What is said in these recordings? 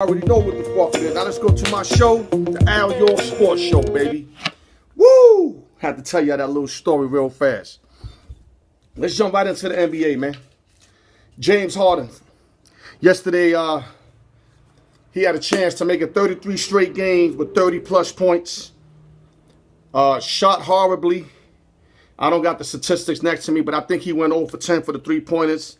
I already know what the fuck it is. Now let's go to my show, the Alyork Sports Show, baby. Woo! Had to tell you that little story real fast. Let's jump right into the NBA, man. James Harden. Yesterday, he had a chance to make it 33 straight games with 30-plus points. Shot horribly. I don't got the statistics next to me, but I think he went 0 for 10 for the three-pointers.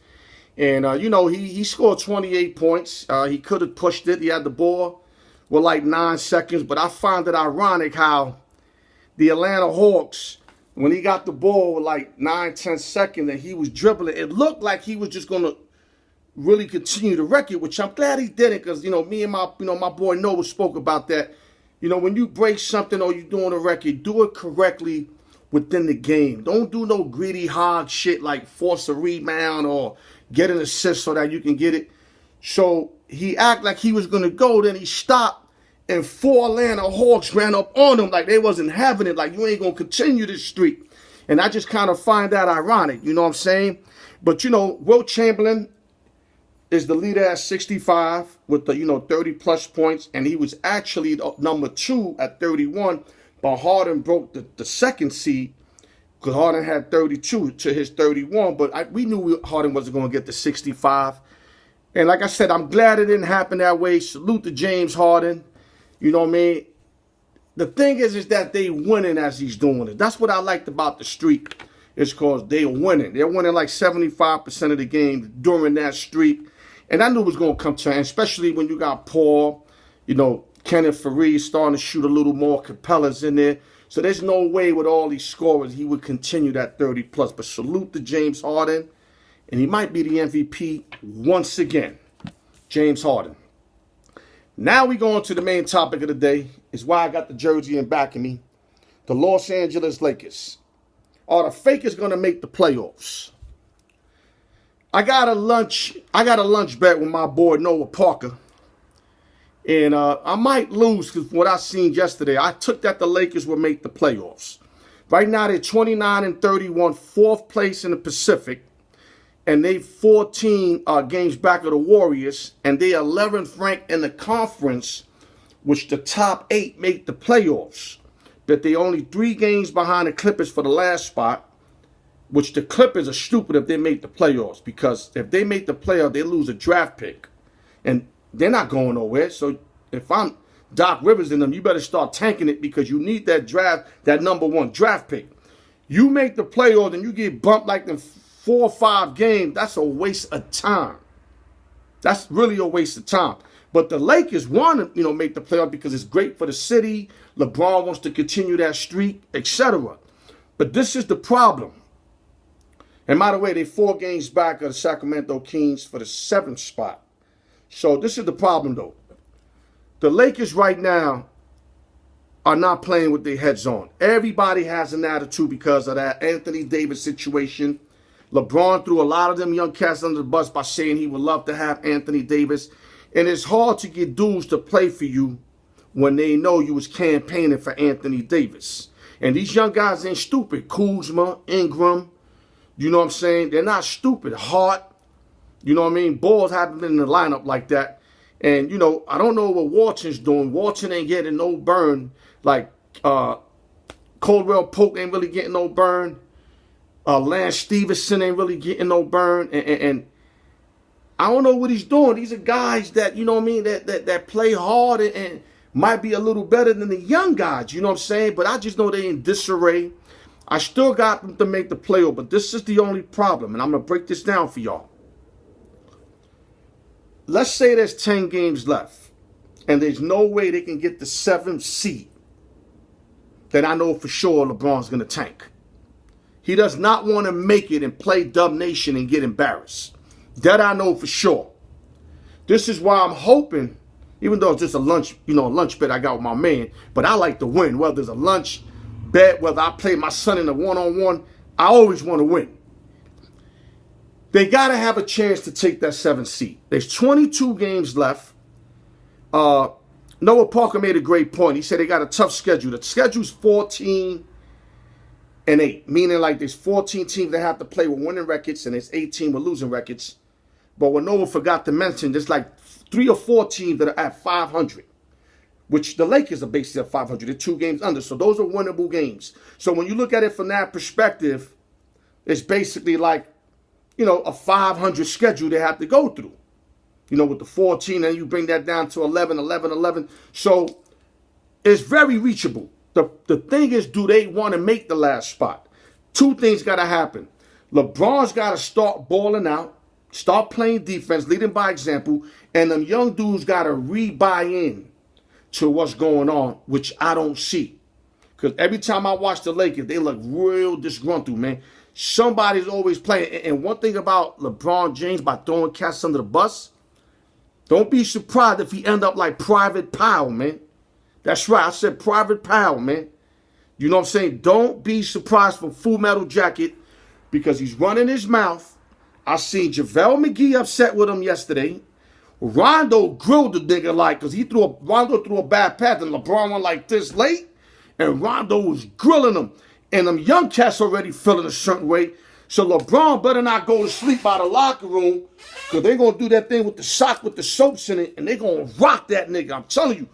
And, he scored 28 points. He could have pushed it. He had the ball with like 9 seconds. But I find it ironic how the Atlanta Hawks, when he got the ball with like 9, 10 seconds and he was dribbling, it looked like he was just going to really continue the record, which I'm glad he didn't because, me and my boy Noah spoke about that. When you break something or you're doing a record, do it correctly within the game. Don't do no greedy hog shit like force a rebound or get an assist so that you can get it. So he acted like he was going to go. Then he stopped, and 4 Atlanta Hawks ran up on him like they wasn't having it, like you ain't going to continue this streak. And I just kind of find that ironic, you know what I'm saying? But, Wilt Chamberlain is the leader at 65 with the, 30-plus points, and he was actually number 2 at 31, but Harden broke the second seed because Harden had 32 to his 31, but we knew Harden wasn't going to get to 65. And like I said, I'm glad it didn't happen that way. Salute to James Harden. You know what I mean? The thing is that they winning as he's doing it. That's what I liked about the streak. It's because they're winning. They're winning like 75% of the game during that streak. And I knew it was going to come to an end, especially when you got Paul, Kenneth Faried starting to shoot a little more. Capella's in there. So there's no way with all these scorers he would continue that 30-plus. But salute to James Harden. And he might be the MVP once again. James Harden. Now we go on to the main topic of the day. Is why I got the jersey in back of me. The Los Angeles Lakers. Are the Fakers going to make the playoffs? I got a lunch bet with my boy Noah Parker. And I might lose because what I seen yesterday, I took that the Lakers would make the playoffs. Right now, they're 29-31, 4th place in the Pacific. And they 14 games back of the Warriors. And they 11th ranked in the conference, which the top 8 make the playoffs. But they only 3 games behind the Clippers for the last spot, which the Clippers are stupid if they make the playoffs. Because if they make the playoffs, they lose a draft pick. And they're not going nowhere. So if I'm Doc Rivers in them, you better start tanking it because you need that draft, that number 1 draft pick. You make the playoffs and you get bumped like in 4 or 5 games, that's a waste of time. That's really a waste of time. But the Lakers want to, make the playoffs because it's great for the city. LeBron wants to continue that streak, etc. But this is the problem. And by the way, they're 4 games back of the Sacramento Kings for the 7th spot. So this is the problem, though. The Lakers right now are not playing with their heads on. Everybody has an attitude because of that Anthony Davis situation. LeBron threw a lot of them young cats under the bus by saying he would love to have Anthony Davis. And it's hard to get dudes to play for you when they know you was campaigning for Anthony Davis. And these young guys ain't stupid. Kuzma, Ingram, you know what I'm saying? They're not stupid. Hart. You know what I mean? Balls haven't been in the lineup like that. And, I don't know what Walton's doing. Walton ain't getting no burn. Like, Caldwell Pope ain't really getting no burn. Lance Stevenson ain't really getting no burn. And I don't know what he's doing. These are guys that, that play hard and might be a little better than the young guys. You know what I'm saying? But I just know they in disarray. I still got them to make the playoff. But this is the only problem. And I'm going to break this down for y'all. Let's say there's 10 games left, and there's no way they can get the 7th seed. Then I know for sure LeBron's going to tank. He does not want to make it and play Dub Nation and get embarrassed. That I know for sure. This is why I'm hoping, even though it's just a lunch bet I got with my man, but I like to win. Whether it's a lunch bet, whether I play my son in a one-on-one, I always want to win. They got to have a chance to take that 7th seed. There's 22 games left. Noah Parker made a great point. He said they got a tough schedule. The schedule's 14-8, meaning like there's 14 teams that have to play with winning records and there's 18 with losing records. But what Noah forgot to mention, there's like 3 or 4 teams that are at 500, which the Lakers are basically at 500. They're 2 games under. So those are winnable games. So when you look at it from that perspective, it's basically like, you know, a 500 schedule they have to go through. You know, with the 14, and you bring that down to 11, 11, 11. So it's very reachable. The thing is, do they want to make the last spot? 2 things got to happen. LeBron's got to start balling out, start playing defense, leading by example, and them young dudes got to re-buy in to what's going on, which I don't see. Because every time I watch the Lakers, they look real disgruntled, man. Somebody's always playing. And one thing about LeBron James, by throwing cats under the bus, don't be surprised if he end up like Private Powell, man. That's right, I said Private Powell, man. You know what I'm saying? Don't be surprised from Full Metal Jacket, because he's running his mouth. I seen JaVale McGee upset with him yesterday. Rondo grilled the nigga like, because Rondo threw a bad pass, and LeBron went like this late, and Rondo was grilling him. And them young cats already feeling a certain way. So LeBron better not go to sleep by the locker room, because they're going to do that thing with the sock with the soaps in it, and they're going to rock that nigga. I'm telling you,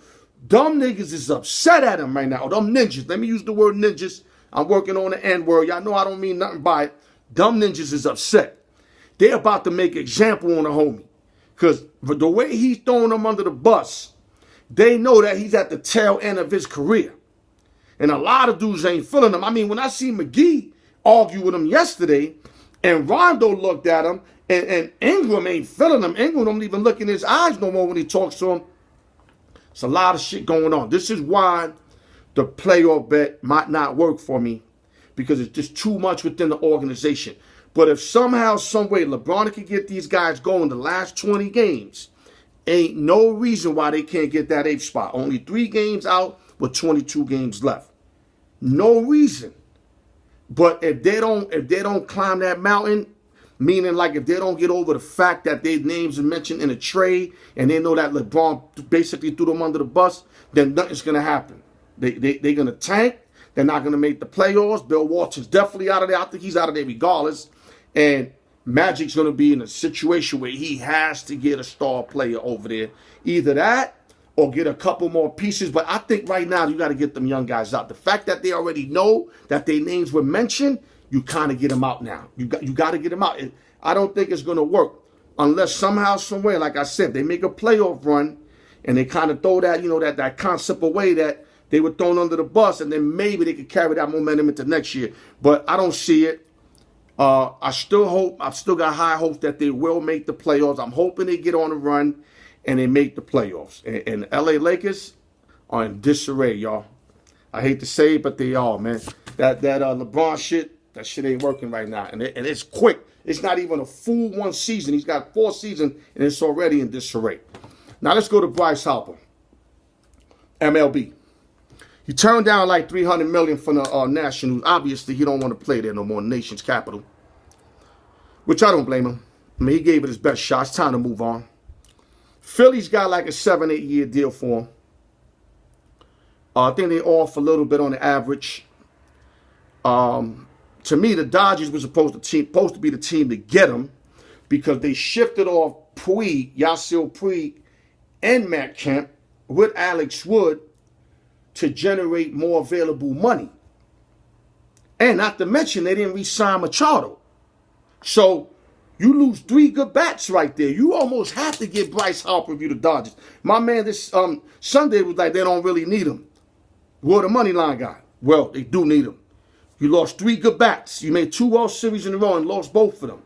dumb niggas is upset at him right now. Or dumb ninjas. Let me use the word ninjas. I'm working on the N-word. Y'all know I don't mean nothing by it. Dumb ninjas is upset. They're about to make an example on the homie. Because the way he's throwing them under the bus, they know that he's at the tail end of his career. And a lot of dudes ain't feeling him. I mean, when I see McGee argue with him yesterday, and Rondo looked at him, and Ingram ain't feeling him. Ingram don't even look in his eyes no more when he talks to him. It's a lot of shit going on. This is why the playoff bet might not work for me, because it's just too much within the organization. But if somehow, some way, LeBron can get these guys going the last 20 games, ain't no reason why they can't get that 8th spot. Only 3 games out with 22 games left. No reason. But if they don't climb that mountain, meaning like if they don't get over the fact that their names are mentioned in a trade and they know that LeBron basically threw them under the bus, then nothing's going to happen. They're going to tank. They're not going to make the playoffs. Bill Walton's definitely out of there. I think he's out of there regardless. And Magic's going to be in a situation where he has to get a star player over there. Either that or get a couple more pieces. But I think right now you got to get them young guys out. The fact that they already know that their names were mentioned, you kind of get them out now. You got to get them out. I don't think it's going to work unless somehow, somewhere, like I said, they make a playoff run and they kind of throw that, you know, that concept away that they were thrown under the bus, and then maybe they could carry that momentum into next year. But I don't see it. I've still got high hopes that they will make the playoffs. I'm hoping they get on a run and they make the playoffs. And LA Lakers are in disarray, y'all. I hate to say it, but they are, man. That LeBron shit, that shit ain't working right now. And it's quick. It's not even a full 1 season. He's got 4 seasons, and it's already in disarray. Now let's go to Bryce Harper, MLB. He turned down like $300 million from the Nationals. Obviously, he don't want to play there no more, nation's capital. Which I don't blame him. I mean, he gave it his best shot. It's time to move on. Philly's got like a 7-8 year deal for him. I think they off a little bit on the average. To me, the Dodgers were supposed to be the team to get him, because they shifted off Yasiel Puig, and Matt Kemp with Alex Wood to generate more available money. And not to mention, they didn't re-sign Machado. So you lose 3 good bats right there. You almost have to get Bryce Harper if you're the Dodgers. My man this Sunday was like, they don't really need him. Well, the money line guy. Well, they do need him. You lost 3 good bats. You made 2 World Series in a row and lost both of them.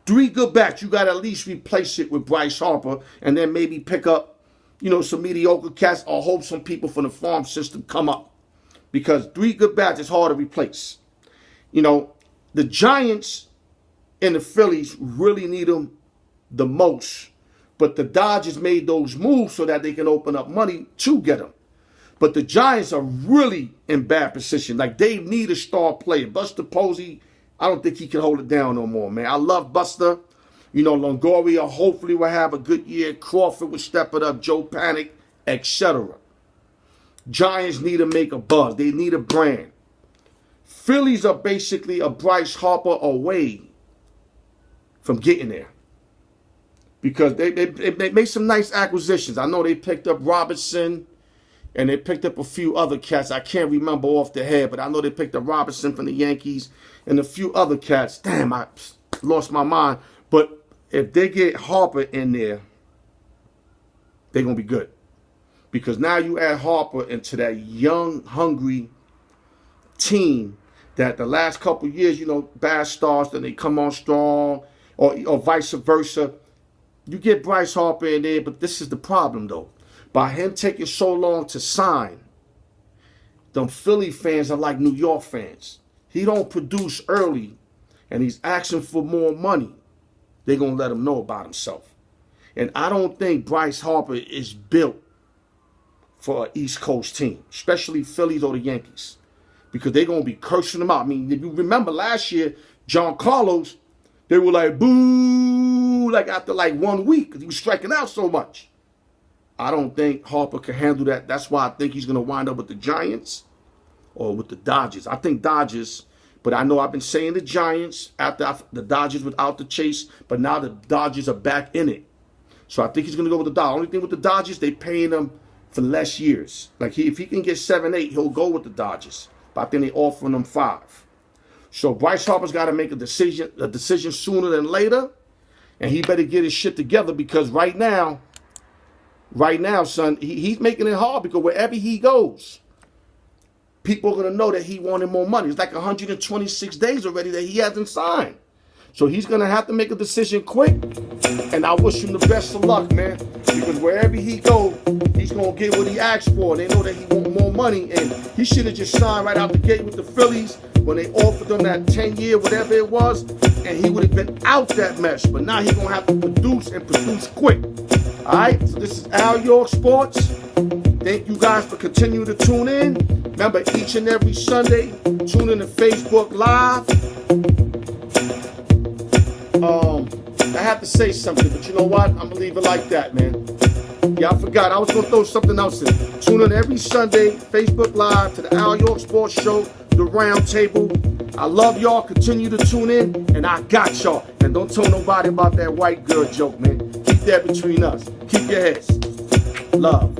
3 good bats. You got to at least replace it with Bryce Harper, and then maybe pick up, you know, some mediocre cats, or hope some people from the farm system come up. Because 3 good bats is hard to replace. You know, the Giants and the Phillies really need them the most. But the Dodgers made those moves so that they can open up money to get them. But the Giants are really in bad position. Like, they need a star player. Buster Posey, I don't think he can hold it down no more, man. I love Buster. You know, Longoria hopefully will have a good year. Crawford will step it up. Joe Panic, etc. Giants need to make a buzz. They need a brand. Phillies are basically a Bryce Harper away from getting there. because they made some nice acquisitions. I know they picked up Robertson, and they picked up a few other cats. I can't remember off the head, but I know they picked up Robertson from the Yankees and a few other cats. Damn, I lost my mind. But if they get Harper in there, they're going to be good. Because now you add Harper into that young, hungry team that the last couple of years, you know, bad starts, then they come on strong, or vice versa. You get Bryce Harper in there, but this is the problem, though. By him taking so long to sign, them Philly fans are like New York fans. He don't produce early, and he's asking for more money. They're going to let him know about himself. And I don't think Bryce Harper is built for an East Coast team, especially Phillies or the Yankees, because they're going to be cursing him out. I mean, if you remember last year, John Carlos, they were like, boo, like after like 1 week, because he was striking out so much. I don't think Harper can handle that. That's why I think he's going to wind up with the Giants or with the Dodgers. I think Dodgers, but I know I've been saying the Giants after the Dodgers without the chase, but now the Dodgers are back in it. So I think he's going to go with the Dodgers. Only thing with the Dodgers, they paying him for less years. Like if he can get 7, 8, he'll go with the Dodgers. But I think they're offering him 5. So Bryce Harper's got to make a decision sooner than later, and he better get his shit together because right now, son, he's making it hard because wherever he goes, people are going to know that he wanted more money. It's like 126 days already that he hasn't signed. So he's going to have to make a decision quick, and I wish him the best of luck, man, because wherever he goes, he's going to get what he asked for. They know that he wants more money, and he should have just signed right out the gate with the Phillies when they offered him that 10-year, whatever it was, and he would have been out that mess. But now he's going to have to produce and produce quick. All right, so this is Alyork Sports. Thank you guys for continuing to tune in. Remember, each and every Sunday, tune in to Facebook Live. I have to say something, but you know what? I'm going to leave it like that, man. Yeah, I forgot. I was going to throw something else in. Tune in every Sunday, Facebook Live, to the Alyork Sports Show, the Round Table. I love y'all. Continue to tune in, and I got y'all. And don't tell nobody about that white girl joke, man. Keep that between us. Keep your heads. Love.